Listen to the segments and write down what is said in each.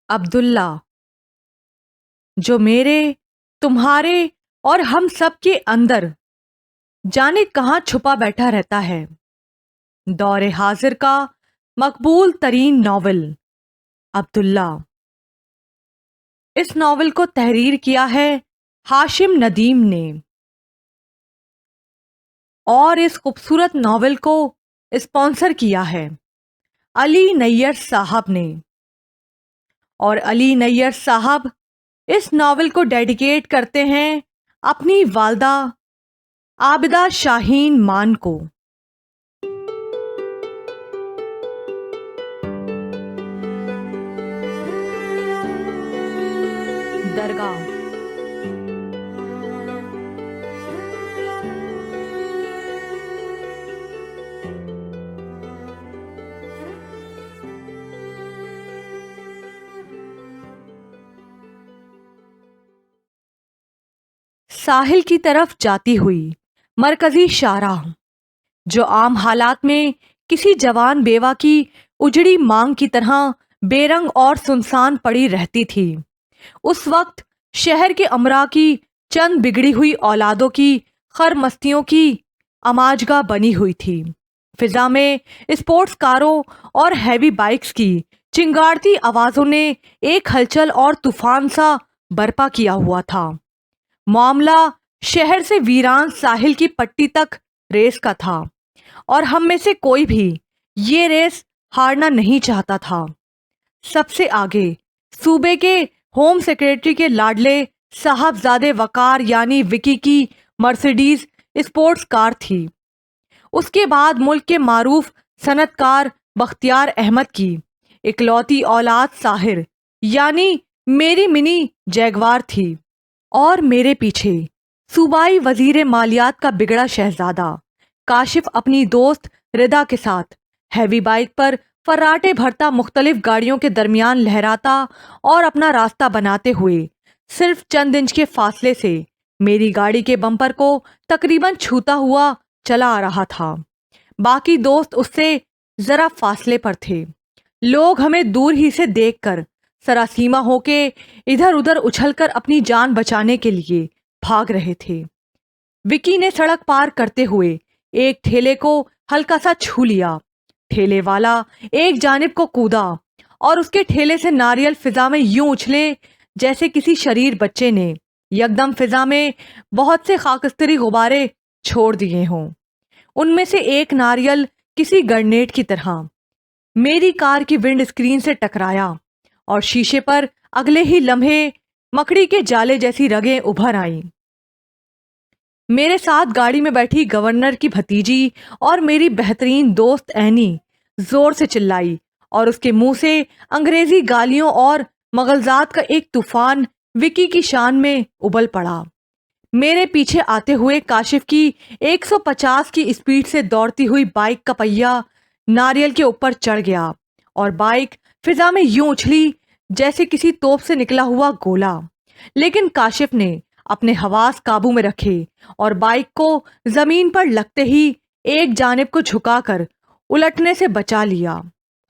عبداللہ، جو میرے، تمہارے اور ہم سب کے اندر جانے کہاں چھپا بیٹھا رہتا ہے۔ دور حاضر کا مقبول ترین ناول عبداللہ۔ اس ناول کو تحریر کیا ہے ہاشم ندیم نے، اور اس خوبصورت ناول کو اسپانسر کیا ہے علی نیّر صاحب نے، اور علی نیّر صاحب اس ناول کو ڈیڈیکیٹ کرتے ہیں اپنی والدہ عابدہ شاہین مان کو۔ درگاہ۔ ساحل کی طرف جاتی ہوئی مرکزی شاہراہ، جو عام حالات میں کسی جوان بیوہ کی اجڑی مانگ کی طرح بے رنگ اور سنسان پڑی رہتی تھی، اس وقت شہر کے امراء کی چند بگڑی ہوئی اولادوں کی خرمستیوں کی اماجگاہ بنی ہوئی تھی۔ فضا میں اسپورٹس کاروں اور ہیوی بائکس کی چنگاڑتی آوازوں نے ایک ہلچل اور طوفان سا برپا کیا ہوا تھا۔ معاملہ شہر سے ویران ساحل کی پٹی تک ریس کا تھا، اور ہم میں سے کوئی بھی یہ ریس ہارنا نہیں چاہتا تھا۔ سب سے آگے صوبے کے ہوم سیکریٹری کے لاڈلے صاحبزادے وقار یعنی وکی کی مرسیڈیز اسپورٹس کار تھی۔ اس کے بعد ملک کے معروف صنعت کار بختیار احمد کی اکلوتی اولاد ساحر یعنی میری منی جیگوار تھی، اور میرے پیچھے صوبائی وزیر مالیات کا بگڑا شہزادہ کاشف اپنی دوست ردا کے ساتھ ہیوی بائک پر فراٹے بھرتا مختلف گاڑیوں کے درمیان لہراتا اور اپنا راستہ بناتے ہوئے صرف چند انچ کے فاصلے سے میری گاڑی کے بمپر کو تقریباً چھوتا ہوا چلا آ رہا تھا۔ باقی دوست اس سے ذرا فاصلے پر تھے۔ لوگ ہمیں دور ہی سے دیکھ کر سراسیما ہو کے ادھر ادھر اچھل کر اپنی جان بچانے کے لیے بھاگ رہے تھے۔ وکی نے سڑک پار کرتے ہوئے ایک ٹھیلے کو ہلکا سا چھو لیا۔ ٹھیلے والا ایک جانب کو کودا اور اس کے ٹھیلے سے ناریل فضا میں یوں اچھلے جیسے کسی شریر بچے نے یکدم فضا میں بہت سے خاکستری غبارے چھوڑ دیے ہوں۔ ان میں سے ایک ناریل کسی گرنیڈ کی طرح میری کار کی ونڈ اسکرین سے ٹکرایا، اور شیشے پر اگلے ہی لمحے مکڑی کے جالے جیسی رگیں ابھر آئیں۔ میرے ساتھ گاڑی میں بیٹھی گورنر کی بھتیجی اور میری بہترین دوست اینی زور سے چلائی، اور اس کے منہ سے انگریزی گالیوں اور مغلزات کا ایک طوفان وکی کی شان میں ابل پڑا۔ میرے پیچھے آتے ہوئے کاشف کی 150 کی اسپیڈ سے دوڑتی ہوئی بائک کا پہیا ناریل کے اوپر چڑھ گیا، اور بائک فضا میں یوں اچھلی جیسے کسی توپ سے نکلا ہوا گولا، لیکن کاشف نے اپنے حواس قابو میں رکھے اور بائک کو زمین پر لگتے ہی ایک جانب کو جھکا کر الٹنے سے بچا لیا۔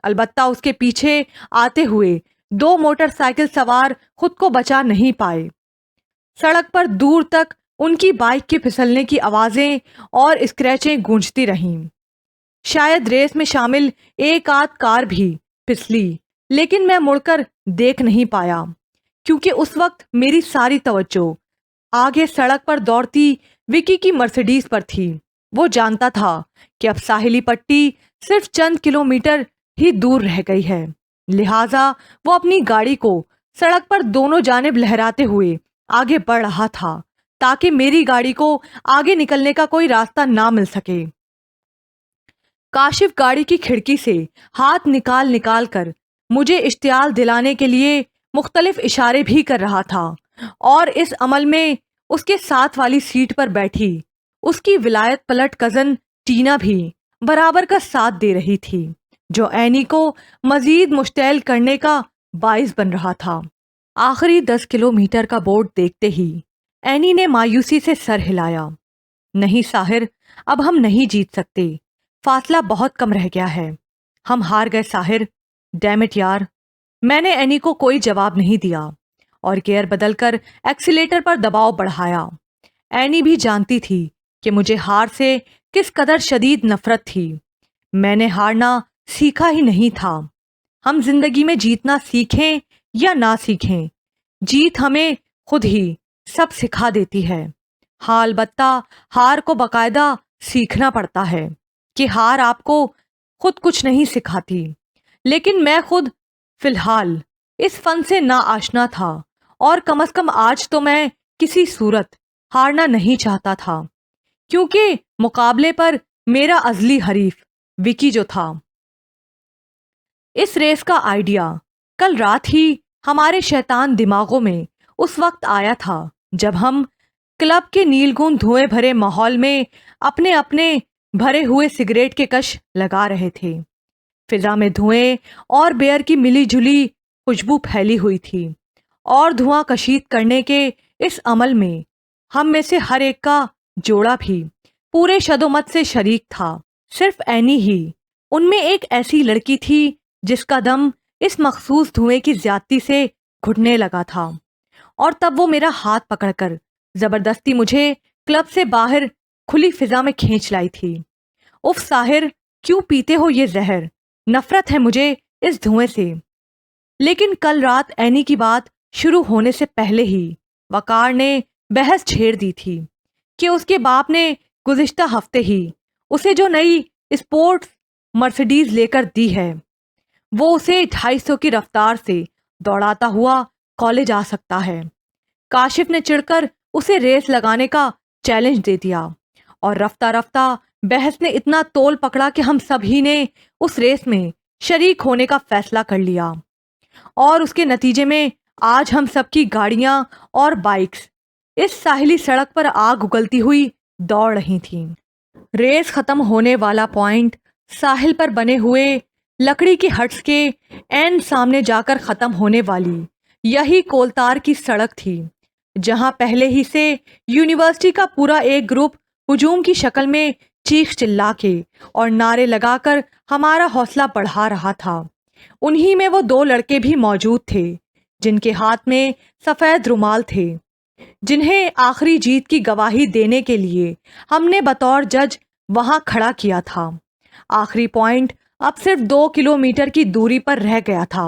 البتہ اس کے پیچھے آتے ہوئے 2 موٹر سائیکل سوار خود کو بچا نہیں پائے۔ سڑک پر دور تک ان کی بائک کے پھسلنے کی آوازیں اور اسکریچیں گونجتی رہیں۔ شاید ریس میں شامل ایک آدھ کار بھی پھسلی، لیکن میں مڑ کر دیکھ نہیں پایا، کیونکہ اس وقت میری ساری توجہ آگے سڑک پر دوڑتی وکی کی مرسیڈیز پر تھی۔ وہ جانتا تھا کہ اب ساحلی پٹی صرف چند کلومیٹر ہی دور رہ گئی ہے، لہٰذا وہ اپنی گاڑی کو سڑک پر دونوں جانب لہراتے ہوئے آگے بڑھ رہا تھا تاکہ میری گاڑی کو آگے نکلنے کا کوئی راستہ نہ مل سکے۔ کاشف گاڑی کی کھڑکی سے ہاتھ نکال نکال کر مجھے اشتعال دلانے کے لیے مختلف اشارے بھی کر رہا تھا، اور اس عمل میں اس کے ساتھ والی سیٹ پر بیٹھی اس کی ولایت پلٹ کزن ٹینا بھی برابر کا ساتھ دے رہی تھی، جو اینی کو مزید مشتعل کرنے کا باعث بن رہا تھا۔ آخری 10 کلومیٹر کا بورڈ دیکھتے ہی اینی نے مایوسی سے سر ہلایا۔ نہیں ساحر، اب ہم نہیں جیت سکتے، فاصلہ بہت کم رہ گیا ہے، ہم ہار گئے ساحر، ڈیمٹ یار۔ میں نے اینی کو کوئی جواب نہیں دیا اور گیئر بدل کر ایکسیلیٹر پر دباؤ بڑھایا۔ اینی بھی جانتی تھی کہ مجھے ہار سے کس قدر شدید نفرت تھی۔ میں نے ہارنا سیکھا ہی نہیں تھا۔ ہم زندگی میں جیتنا سیکھیں یا نہ سیکھیں، جیت ہمیں خود ہی سب سکھا دیتی ہے۔ ہاں، البتہ ہار کو باقاعدہ سیکھنا پڑتا ہے کہ ہار آپ کو خود کچھ نہیں سکھاتی۔ لیکن میں خود فی الحال اس فن سے نا آشنا تھا اور کم از کم آج تو میں کسی صورت ہارنا نہیں چاہتا تھا، کیونکہ مقابلے پر میرا ازلی حریف وکی جو تھا۔ اس ریس کا آئیڈیا کل رات ہی ہمارے شیطان دماغوں میں اس وقت آیا تھا جب ہم کلب کے نیلگون دھوئیں بھرے ماحول میں اپنے اپنے بھرے ہوئے سگریٹ کے کش لگا رہے تھے۔ فضا میں دھوئیں اور بیئر کی ملی جلی خوشبو پھیلی ہوئی تھی، اور دھواں کشید کرنے کے اس عمل میں ہم میں سے ہر ایک کا جوڑا بھی پورے شدومت سے شریک تھا۔ صرف اینی ہی ان میں ایک ایسی لڑکی تھی جس کا دم اس مخصوص دھوئیں کی زیادتی سے گھٹنے لگا تھا، اور تب وہ میرا ہاتھ پکڑ کر زبردستی مجھے کلب سے باہر کھلی فضا میں کھینچ لائی تھی۔ اف ساحر، کیوں پیتے ہو یہ زہر؟ نفرت ہے مجھے اس دھوئیں سے۔ لیکن کل رات اینی کی بات شروع ہونے سے پہلے ہی وقار نے بحث چھیڑ دی تھی کہ اس کے باپ نے گزشتہ ہفتے ہی اسے جو نئی اسپورٹس مرسیڈیز لے کر دی ہے، وہ اسے 250 کی رفتار سے دوڑاتا ہوا کالج آ سکتا ہے۔ کاشف نے چڑھ کر اسے ریس لگانے کا چیلنج دے دیا، اور رفتہ رفتہ بحث نے اتنا تول پکڑا کہ ہم سبھی نے اس ریس میں شریک ہونے کا فیصلہ کر لیا، اور اس کے نتیجے میں آج ہم سب کی گاڑیاں اور بائکس اس ساحلی سڑک پر آگ اگلتی ہوئی دوڑ رہی تھیں۔ ریس ختم ہونے والا پوائنٹ ساحل پر بنے ہوئے لکڑی کی ہٹس کے عین سامنے جا کر ختم ہونے والی یہی کولتار کی سڑک تھی، جہاں پہلے ہی سے یونیورسٹی کا پورا ایک گروپ ہجوم کی شکل میں چیخ چلا کے اور نعرے لگا کر ہمارا حوصلہ بڑھا رہا تھا۔ انہی میں وہ 2 لڑکے بھی موجود تھے جن کے ہاتھ میں سفید رومال تھے، جنہیں آخری جیت کی گواہی دینے کے لیے ہم نے بطور جج وہاں کھڑا کیا تھا۔ آخری پوائنٹ اب صرف 2 کلومیٹر کی دوری پر رہ گیا تھا،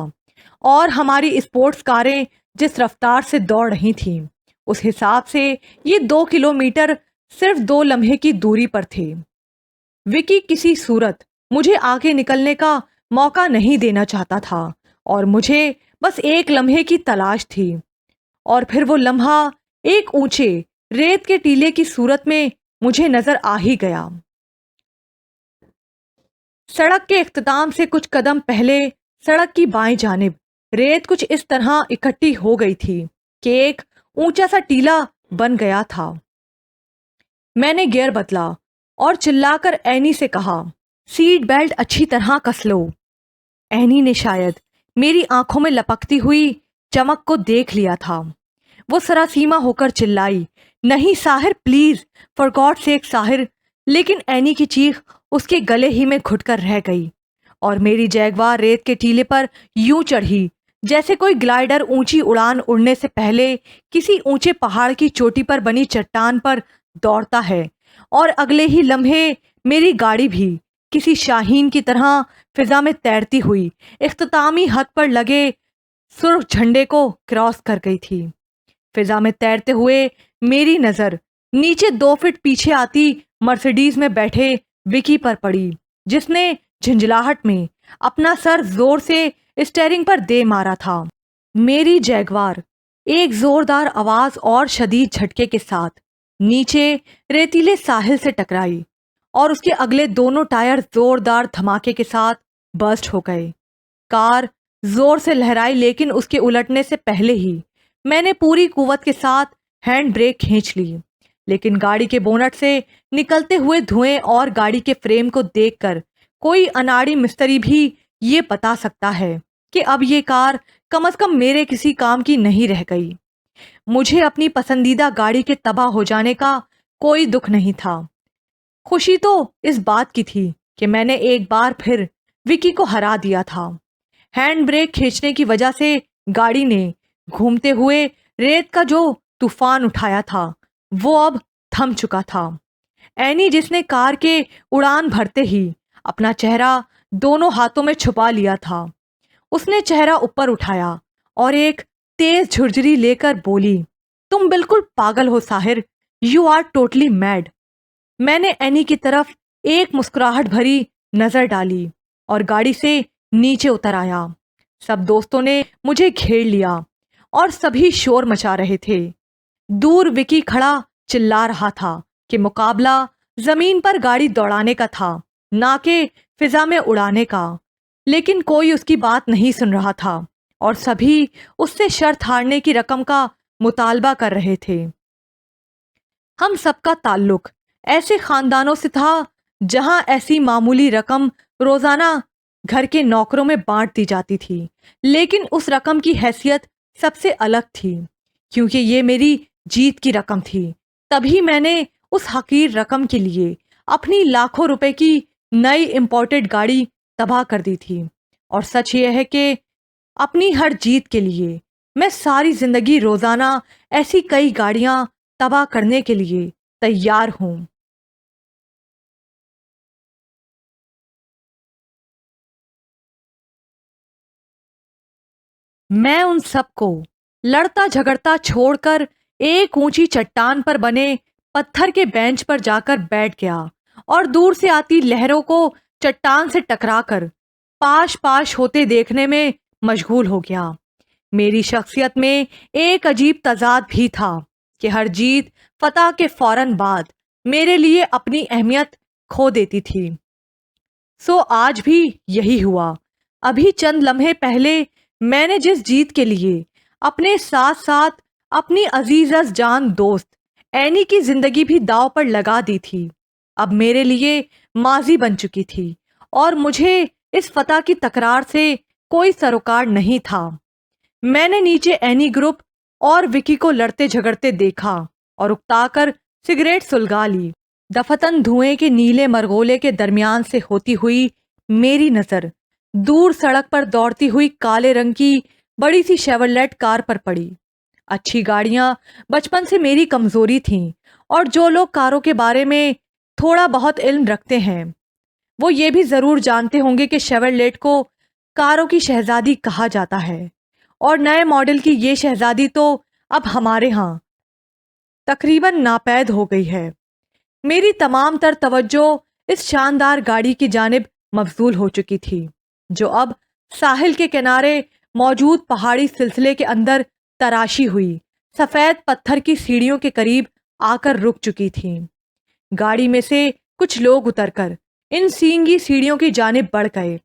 اور ہماری اسپورٹس کاریں جس رفتار سے دوڑ رہی تھیں، اس حساب سے یہ 2 کلومیٹر صرف 2 لمحے کی دوری پر تھے۔ وکی کسی صورت مجھے آگے نکلنے کا موقع نہیں دینا چاہتا تھا، اور مجھے بس ایک لمحے کی تلاش تھی، اور پھر وہ لمحہ ایک اونچے ریت کے ٹیلے کی صورت میں مجھے نظر آ ہی گیا۔ سڑک کے اختتام سے کچھ قدم پہلے سڑک کی بائیں جانب ریت کچھ اس طرح اکٹھی ہو گئی تھی کہ ایک اونچا سا ٹیلا بن گیا تھا۔ میں نے گیئر بدلا اور چلا کر اینی سے کہا، سیٹ بیلٹ اچھی طرح کس لو۔ اینی نے شاید میری آنکھوں میں لپکتی ہوئی چمک کو دیکھ لیا تھا۔ وہ سراسیمہ ہو کر چلائی، نہیں ساحر پلیز، فار گاڈ سیک ساحر۔ لیکن اینی کی چیخ اس کے گلے ہی میں گھٹ کر رہ گئی، اور میری جیگوار ریت کے ٹیلے پر یوں چڑھی جیسے کوئی گلائیڈر اونچی اڑان اڑنے سے پہلے کسی اونچے پہاڑ کی چوٹی پر بنی چٹان پر دوڑتا ہے، اور اگلے ہی لمحے میری گاڑی بھی کسی شاہین کی طرح فضا میں تیرتی ہوئی اختتامی حد پر لگے سرخ جھنڈے کو کراس کر گئی تھی۔ فضا میں تیرتے ہوئے میری نظر نیچے 2 فٹ پیچھے آتی مرسیڈیز میں بیٹھے وکی پر پڑی، جس نے جھنجھلاہٹ میں اپنا سر زور سے اسٹیئرنگ پر دے مارا تھا۔ میری جیگوار ایک زوردار آواز اور شدید جھٹکے کے ساتھ نیچے ریتیلے ساحل سے ٹکرائی، اور اس کے اگلے دونوں ٹائر زوردار دھماکے کے ساتھ برسٹ ہو گئے۔ کار زور سے لہرائی، لیکن اس کے الٹنے سے پہلے ہی میں نے پوری قوت کے ساتھ ہینڈ بریک کھینچ لی، لیکن گاڑی کے بونٹ سے نکلتے ہوئے دھوئیں اور گاڑی کے فریم کو دیکھ کر کوئی اناڑی مستری بھی یہ بتا سکتا ہے کہ اب یہ کار کم از کم میرے کسی کام کی نہیں رہ گئی۔ مجھے اپنی پسندیدہ گاڑی کے تباہ ہو جانے کا کوئی دکھ نہیں تھا، خوشی تو اس بات کی تھی کہ میں نے ایک بار پھر وکی کو ہرا دیا تھا۔ ہینڈ بریک کھینچنے کی وجہ سے گاڑی نے گھومتے ہوئے ریت کا جو طوفان اٹھایا تھا وہ اب تھم چکا تھا۔ اینی، جس نے کار کے اڑان بھرتے ہی اپنا چہرہ دونوں ہاتھوں میں چھپا لیا تھا، اس نے چہرہ اوپر اٹھایا اور ایک تیز جھرجھری لے کر بولی، تم بالکل پاگل ہو ساحر، یو آر ٹوٹلی میڈ۔ میں نے اینی کی طرف ایک مسکراہٹ بھری نظر ڈالی اور گاڑی سے نیچے اتر آیا۔ سب دوستوں نے مجھے گھیر لیا اور سبھی شور مچا رہے تھے۔ دور وکی کھڑا چلا رہا تھا کہ مقابلہ زمین پر گاڑی دوڑانے کا تھا، نہ کہ فضا میں اڑانے کا، لیکن کوئی اس کی بات نہیں سن رہا تھا اور سبھی اس سے شرط ہارنے کی رقم کا مطالبہ کر رہے تھے۔ ہم سب کا تعلق ایسے خاندانوں سے تھا جہاں ایسی معمولی رقم روزانہ گھر کے نوکروں میں بانٹ دی جاتی تھی، لیکن اس رقم کی حیثیت سب سے الگ تھی کیونکہ یہ میری جیت کی رقم تھی۔ تبھی میں نے اس حقیر رقم کے لیے اپنی لاکھوں روپے کی نئی امپورٹڈ گاڑی تباہ کر دی تھی، اور سچ یہ ہے کہ اپنی ہر جیت کے لیے میں ساری زندگی روزانہ ایسی کئی گاڑیاں تباہ کرنے کے لیے تیار ہوں۔ میں ان سب کو لڑتا جھگڑتا چھوڑ کر ایک اونچی چٹان پر بنے پتھر کے بینچ پر جا کر بیٹھ گیا اور دور سے آتی لہروں کو چٹان سے ٹکرا کر پاش پاش ہوتے دیکھنے میں مشغول ہو گیا۔ میری شخصیت میں ایک عجیب تضاد بھی تھا کہ ہر جیت فتح کے فوراً بعد میرے لیے اپنی اہمیت کھو دیتی تھی۔ سو آج بھی یہی ہوا۔ ابھی چند لمحے پہلے میں نے جس جیت کے لیے اپنے ساتھ ساتھ اپنی عزیز از جان دوست اینی کی زندگی بھی داؤ پر لگا دی تھی، اب میرے لیے ماضی بن چکی تھی اور مجھے اس فتح کی تکرار سے کوئی سروکار نہیں تھا۔ میں نے نیچے اینی گروپ اور وکی کو لڑتے جھگڑتے دیکھا اور اکتا کر سگریٹ سلگا لی۔ دفتن دھوئیں کے نیلے مرغولے کے درمیان سے ہوتی ہوئی میری نظر دور سڑک پر دوڑتی ہوئی کالے رنگ کی بڑی سی شیورلیٹ کار پر پڑی۔ اچھی گاڑیاں بچپن سے میری کمزوری تھیں، اور جو لوگ کاروں کے بارے میں تھوڑا بہت علم رکھتے ہیں وہ یہ بھی ضرور جانتے ہوں گے کہ شیورلیٹ کو کاروں کی شہزادی کہا جاتا ہے، اور نئے ماڈل کی یہ شہزادی تو اب ہمارے ہاں تقریباً ناپید ہو گئی ہے۔ میری تمام تر توجہ اس شاندار گاڑی کی جانب مبذول ہو چکی تھی جو اب ساحل کے کنارے موجود پہاڑی سلسلے کے اندر تراشی ہوئی سفید پتھر کی سیڑھیوں کے قریب آ کر رک چکی تھی۔ گاڑی میں سے کچھ لوگ اتر کر ان سینگی سیڑھیوں کی جانب بڑھ گئے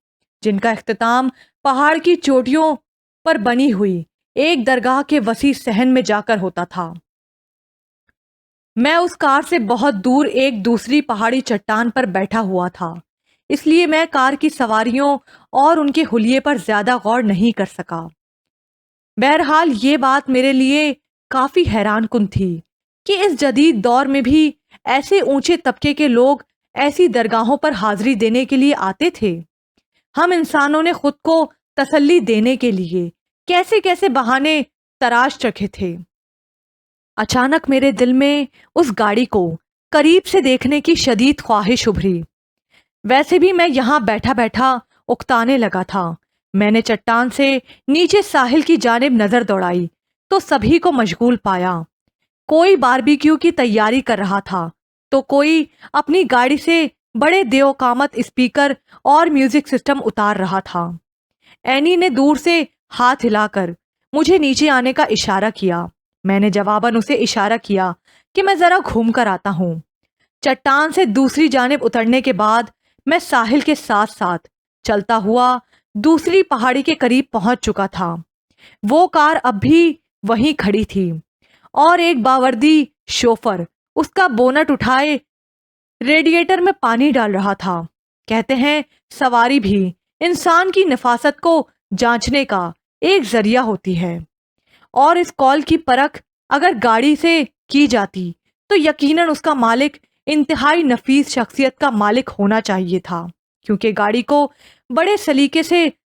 جن کا اختتام پہاڑ کی چوٹیوں پر بنی ہوئی ایک درگاہ کے وسیع صحن میں جا کر ہوتا تھا۔ میں اس کار سے بہت دور ایک دوسری پہاڑی چٹان پر بیٹھا ہوا تھا، اس لیے میں کار کی سواریوں اور ان کے حلیے پر زیادہ غور نہیں کر سکا۔ بہرحال یہ بات میرے لیے کافی حیران کن تھی کہ اس جدید دور میں بھی ایسے اونچے طبقے کے لوگ ایسی درگاہوں پر حاضری دینے کے لیے آتے تھے۔ ہم انسانوں نے خود کو تسلی دینے کے لیے کیسے کیسے بہانے تراش رکھے تھے۔ اچانک میرے دل میں اس گاڑی کو قریب سے دیکھنے کی شدید خواہش ابھری۔ ویسے بھی میں یہاں بیٹھا بیٹھا اکتانے لگا تھا۔ میں نے چٹان سے نیچے ساحل کی جانب نظر دوڑائی تو سبھی کو مشغول پایا۔ کوئی باربیکیو کی تیاری کر رہا تھا تو کوئی اپنی گاڑی سے بڑے دیوقامت اسپیکر اور میوزک سسٹم اتار رہا تھا۔ اینی نے دور سے ہاتھ ہلا کر مجھے نیچے آنے کا اشارہ کیا۔ میں نے جواباً اسے اشارہ کیا کہ میں ذرا گھوم کر آتا ہوں۔ چٹان سے دوسری جانب اترنے کے بعد میں ساحل کے ساتھ ساتھ چلتا ہوا دوسری پہاڑی کے قریب پہنچ چکا تھا۔ وہ کار اب بھی وہیں کھڑی تھی اور ایک باوردی شوفر اس کا بونٹ اٹھائے ریڈیٹر میں پانی ڈال رہا تھا۔ کہتے ہیں سواری بھی انسان کی نفاست کو جانچنے کا ایک ذریعہ ہوتی ہے، اور اس کال کی پرکھ اگر گاڑی سے کی جاتی تو یقیناً اس کا مالک انتہائی نفیس شخصیت کا مالک ہونا چاہیے تھا، کیونکہ گاڑی کو بڑے سلیقے سے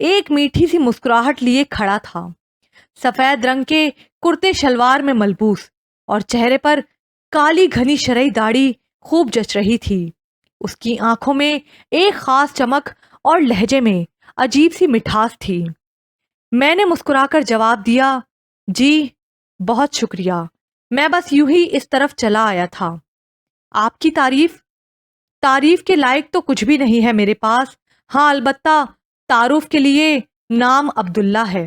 ایک میٹھی سی مسکراہٹ لیے کھڑا تھا، سفید رنگ کے کرتے شلوار میں ملبوس، اور چہرے پر کالی گھنی شرعی داڑھی خوب جچ رہی تھی۔ اس کی آنکھوں میں ایک خاص چمک اور لہجے میں عجیب سی مٹھاس تھی۔ میں نے مسکرا کر جواب دیا، جی بہت شکریہ، میں بس یوں ہی اس طرف چلا آیا تھا۔ آپ کی تعریف کے لائق تو کچھ بھی نہیں ہے میرے پاس، ہاں البتہ تعارف کے لیے نام عبداللہ ہے۔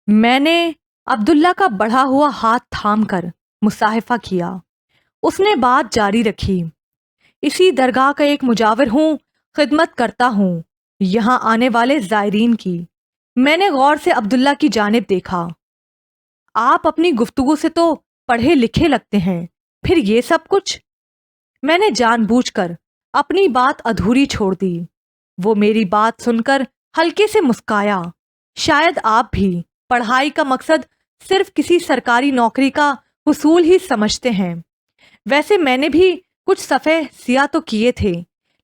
میں نے عبداللہ کا بڑھا ہوا ہاتھ تھام کر مصافحہ کیا۔ اس نے بات جاری رکھی، اسی درگاہ کا ایک مجاور ہوں، خدمت کرتا ہوں یہاں آنے والے زائرین کی۔ میں نے غور سے عبداللہ کی جانب دیکھا۔ آپ اپنی گفتگو سے تو پڑھے لکھے لگتے ہیں، پھر یہ سب کچھ؟ میں نے جان بوجھ کر اپنی بات ادھوری چھوڑ دی۔ وہ میری بات سن کر ہلکے سے مسکایا۔ شاید آپ بھی پڑھائی کا مقصد صرف کسی سرکاری نوکری کا حصول ہی سمجھتے ہیں۔ ویسے میں نے بھی کچھ صفحے سیاہ تو کیے تھے،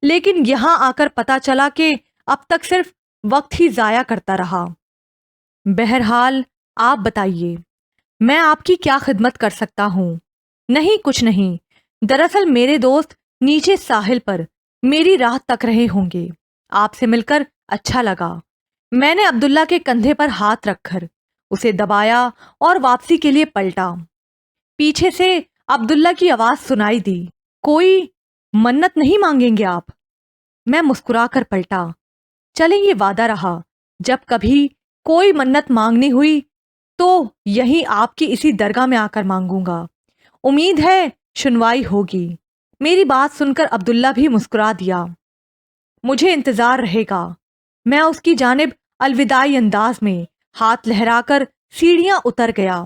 لیکن یہاں آ کر پتا چلا کہ اب تک صرف وقت ہی ضائع کرتا رہا۔ بہرحال آپ بتائیے، میں آپ کی کیا خدمت کر سکتا ہوں؟ نہیں کچھ نہیں، دراصل میرے دوست نیچے ساحل پر میری راہ تک رہے ہوں گے، آپ سے مل کر اچھا لگا۔ میں نے عبداللہ کے کندھے پر ہاتھ رکھ کر اسے دبایا اور واپسی کے لیے پلٹا۔ پیچھے سے عبداللہ کی آواز سنائی دی، کوئی منت نہیں مانگیں گے آپ؟ میں مسکرا کر پلٹا، چلیں یہ وعدہ رہا، جب کبھی کوئی منت مانگنی ہوئی تو یہیں آپ کی اسی درگاہ میں آ کر مانگوں گا، امید ہے سنوائی ہوگی۔ میری بات سن کر عبداللہ بھی مسکرا دیا۔ مجھے انتظار رہے گا۔ میں اس کی جانب الوداعی انداز میں ہاتھ لہرا کر سیڑھیاں اتر گیا۔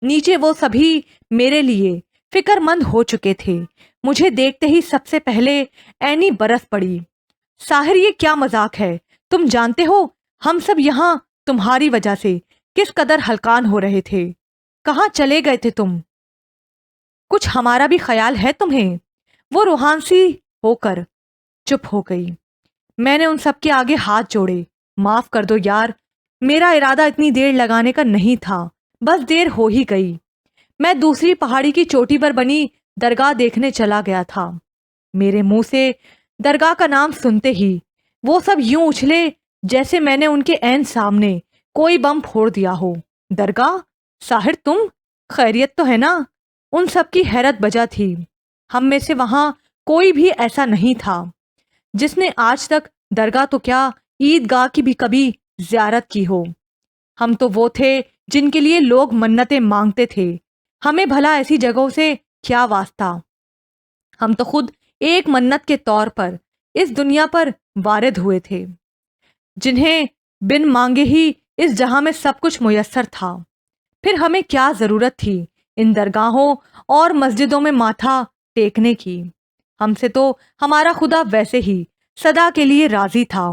نیچے وہ سبھی میرے لیے فکر مند ہو چکے تھے۔ مجھے دیکھتے ہی سب سے پہلے اینی برس پڑی۔ ساحر یہ کیا مذاق ہے؟ تم جانتے ہو ہم سب یہاں تمہاری وجہ سے کس قدر ہلکان ہو رہے تھے۔ کہاں چلے گئے تھے تم؟ کچھ ہمارا بھی خیال ہے تمہیں؟ وہ روحان سی ہو کر چپ ہو گئی۔ میں نے ان سب کے آگے ہاتھ جوڑے، معاف کر دو یار، میرا ارادہ اتنی دیر لگانے کا نہیں تھا، بس دیر ہو ہی گئی۔ میں دوسری پہاڑی کی چوٹی پر بنی درگاہ دیکھنے چلا گیا تھا۔ میرے منہ سے درگاہ کا نام سنتے ہی وہ سب یوں اچھلے جیسے میں نے ان کے عین سامنے کوئی بم پھوڑ دیا ہو۔ درگاہ؟ ساحر تم؟ خیریت تو ہے نا؟ ان سب کی حیرت بجا تھی۔ ہم میں سے وہاں کوئی بھی ایسا نہیں تھا جس نے آج تک درگاہ تو کیا عیدگاہ کی بھی کبھی زیارت کی ہو۔ ہم تو وہ تھے جن کے لیے لوگ منتیں مانگتے تھے، ہمیں بھلا ایسی جگہوں سے کیا واسطہ؟ ہم تو خود ایک منت کے طور پر اس دنیا پر وارد ہوئے تھے، جنہیں بن مانگے ہی اس جہاں میں سب کچھ میسر تھا۔ پھر ہمیں کیا ضرورت تھی ان درگاہوں اور مسجدوں میں ماتھا ٹیکنے کی؟ ہم سے تو ہمارا خدا ویسے ہی صدا کے لیے راضی تھا۔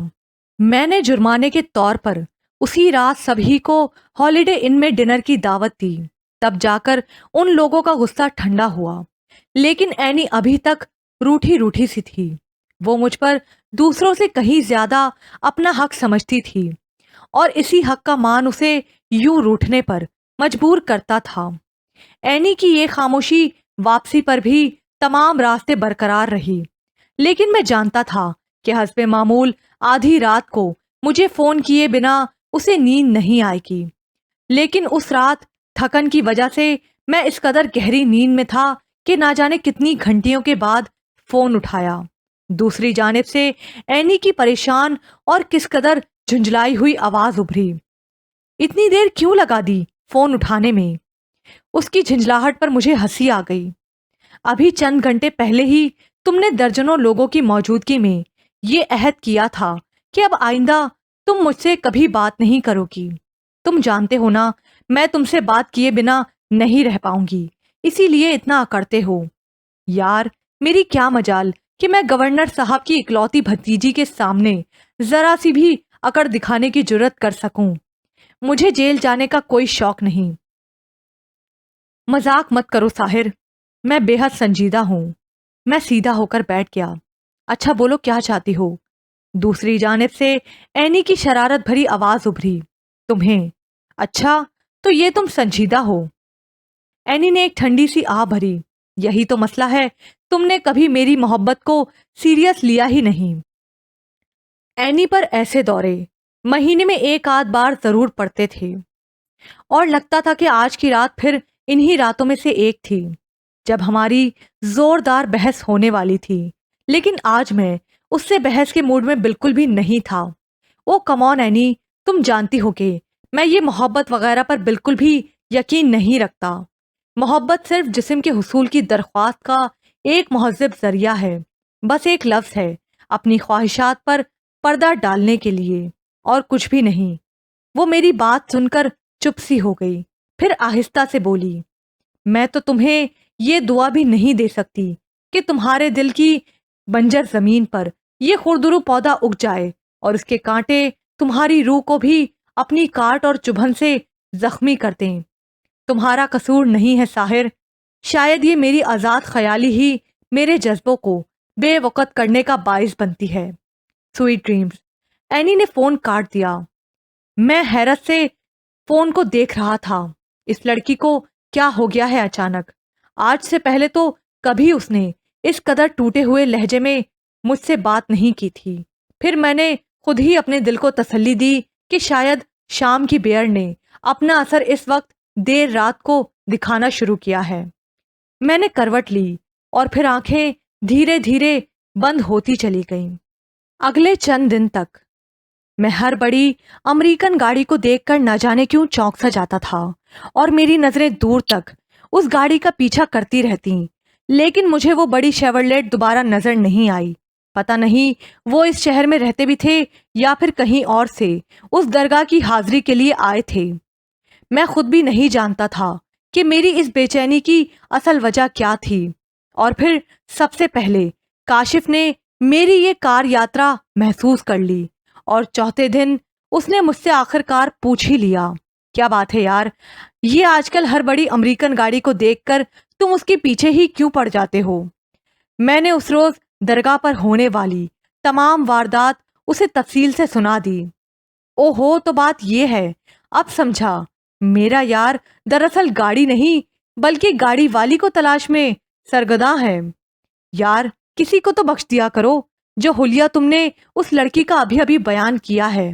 میں نے جرمانے کے طور پر اسی رات سبھی کو ہالیڈے ان میں ڈنر کی دعوت دی، تب جا کر ان لوگوں کا غصہ ٹھنڈا ہوا۔ لیکن اینی ابھی تک روٹھی روٹھی سی تھی۔ وہ مجھ پر دوسروں سے کہیں زیادہ اپنا حق سمجھتی تھی، اور اسی حق کا مان اسے یوں روٹھنے پر مجبور کرتا تھا۔ اینی کی یہ خاموشی واپسی پر بھی تمام راستے برقرار رہی، لیکن میں جانتا تھا کہ حسب معمول آدھی رات کو مجھے فون کیے بنا اسے نیند نہیں آئے گی۔ لیکن اس رات تھکن کی وجہ سے میں اس قدر گہری نیند میں تھا کہ نہ جانے کتنی گھنٹیوں کے بعد فون اٹھایا۔ دوسری جانب سے اینی کی پریشان اور کس قدر جھنجھلائی ہوئی آواز ابھری، اتنی دیر کیوں لگا دی فون اٹھانے میں؟ اس کی جھنجھلاہٹ پر مجھے ہنسی آ گئی۔ ابھی چند گھنٹے پہلے ہی تم نے درجنوں لوگوں کی موجودگی میں یہ عہد کیا تھا کہ اب آئندہ تم مجھ سے کبھی بات نہیں کرو گی۔ تم جانتے ہو نا میں تم سے بات کیے بنا نہیں رہ پاؤں گی، اسی لیے اتنا اکڑتے ہو۔ یار میری کیا مجال کہ میں گورنر صاحب کی اکلوتی بھتیجی کے سامنے ذرا سی بھی اکڑ دکھانے کی جرت کر سکوں۔ مجھے جیل جانے کا کوئی شوق نہیں۔ مذاق مت کرو ساحر، میں بے حد سنجیدہ ہوں۔ میں سیدھا ہو کر بیٹھ گیا۔ اچھا بولو کیا چاہتی ہو؟ دوسری جانب سے اینی کی شرارت بھری آواز ابھری، تمہیں؟ اچھا تو یہ تم سنجیدہ ہو؟ اینی نے ایک ٹھنڈی سی آہ بھری، یہی تو مسئلہ ہے، تم نے کبھی میری محبت کو سیریس لیا ہی نہیں۔ اینی پر ایسے دورے مہینے میں ایک آدھ بار ضرور پڑتے تھے، اور لگتا تھا کہ آج کی رات پھر انہی راتوں میں سے ایک تھی جب ہماری زوردار بحث ہونے والی تھی، لیکن آج میں اس سے بحث کے موڈ میں بالکل بھی نہیں تھا۔ او کم آن اینی، تم جانتی ہو کہ میں یہ محبت وغیرہ پر بالکل بھی یقین نہیں رکھتا۔ محبت صرف جسم کے حصول کی درخواست کا ایک مہذب ذریعہ ہے، بس ایک لفظ ہے اپنی خواہشات پر پردہ ڈالنے کے لیے، اور کچھ بھی نہیں۔ وہ میری بات سن کر چپ سی ہو گئی، پھر آہستہ سے بولی، میں تو تمہیں یہ دعا بھی نہیں دے سکتی کہ تمہارے دل کی بنجر زمین پر یہ خردرو پودا اگ جائے اور اس کے کانٹے تمہاری روح کو بھی اپنی کاٹ اور چبھن سے زخمی کر دیں۔ تمہارا قصور نہیں ہے ساحر، شاید یہ میری آزاد خیالی ہی میرے جذبوں کو بے وقت کرنے کا باعث بنتی ہے۔ Sweet dreams. اینی نے فون کاٹ دیا۔ میں حیرت سے فون کو دیکھ رہا تھا۔ اس لڑکی کو کیا ہو گیا ہے اچانک؟ آج سے پہلے تو کبھی اس نے اس قدر ٹوٹے ہوئے لہجے میں مجھ سے بات نہیں کی تھی۔ پھر میں نے خود ہی اپنے دل کو تسلی دی کہ شاید شام کی بیئر نے اپنا اثر اس وقت دیر رات کو دکھانا شروع کیا ہے۔ میں نے کروٹ لی اور پھر آنکھیں دھیرے دھیرے بند ہوتی چلی گئیں۔ اگلے چند دن تک میں ہر بڑی امریکن گاڑی کو دیکھ کر نہ جانے کیوں چونک سا جاتا تھا، اور میری نظریں دور تک اس گاڑی کا پیچھا کرتی رہتیں، لیکن مجھے وہ بڑی شیورلیٹ دوبارہ نظر نہیں آئی۔ پتہ نہیں وہ اس شہر میں رہتے بھی تھے یا پھر کہیں اور سے اس درگاہ کی حاضری کے لیے آئے تھے۔ میں خود بھی نہیں جانتا تھا کہ میری اس بے چینی کی اصل وجہ کیا تھی۔ اور پھر سب سے پہلے کاشف نے میری یہ کار یاترا محسوس کر لی، اور چوتھے دن اس نے مجھ سے آخر کار پوچھ ہی لیا، کیا بات ہے یار، یہ آج کل ہر بڑی امریکن گاڑی کو دیکھ کر تم اس کے پیچھے ہی کیوں پڑ جاتے ہو؟ میں نے اس روز درگاہ پر ہونے والی تمام واردات اسے تفصیل سے سنا دی۔ او ہو، تو بات یہ ہے، اب سمجھا، میرا یار دراصل گاڑی نہیں بلکہ گاڑی والی کو تلاش میں سرگرداں ہے۔ یار کسی کو تو بخش دیا کرو، جو حلیہ تم نے اس لڑکی کا ابھی ابھی بیان کیا ہے،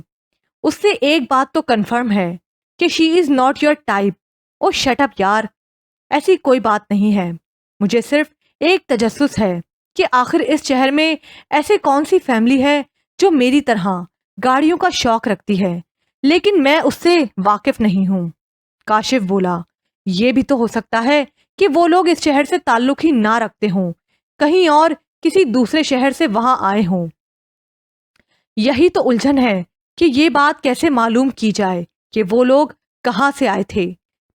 اس سے ایک بات تو کنفرم ہے کہ she is not your type. Oh shut up یار، ایسی کوئی بات نہیں ہے، مجھے صرف ایک تجسس ہے کہ آخر اس شہر میں ایسے کون سی فیملی ہے جو میری طرح گاڑیوں کا شوق رکھتی ہے، لیکن میں اس سے واقف نہیں ہوں۔ کاشف بولا، یہ بھی تو ہو سکتا ہے کہ وہ لوگ اس شہر سے تعلق ہی نہ رکھتے ہوں، کہیں اور کسی دوسرے شہر سے وہاں آئے ہوں۔ یہی تو الجھن ہے کہ یہ بات کیسے معلوم کی جائے کہ وہ لوگ کہاں سے آئے تھے۔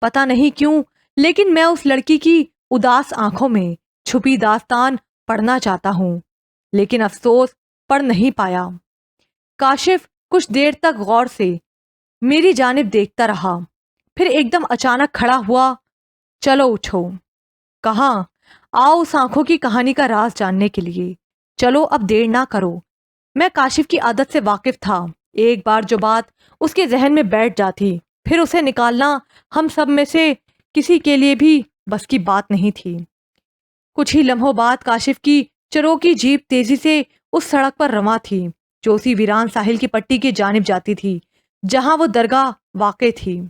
پتہ نہیں کیوں، لیکن میں اس لڑکی کی اداس آنکھوں میں چھپی داستان پڑھنا چاہتا ہوں، لیکن افسوس پڑھ نہیں پایا۔ کاشف کچھ دیر تک غور سے میری جانب دیکھتا رہا، پھر ایک دم اچانک کھڑا ہوا۔ چلو اٹھو۔ کہاں؟ آؤ اس آنکھوں کی کہانی کا راز جاننے کے لیے۔ چلو اب دیر نہ کرو۔ میں کاشف کی عادت سے واقف تھا، ایک بار جو بات اس کے ذہن میں بیٹھ جاتی پھر اسے نکالنا ہم سب میں سے کسی کے لیے بھی بس کی بات نہیں تھی۔ کچھ ہی لمحوں بعد کاشف کی چروکی جیپ تیزی سے اس سڑک پر رواں تھی جو اسی ویران ساحل کی پٹی کی جانب جاتی تھی جہاں وہ درگاہ واقع تھی۔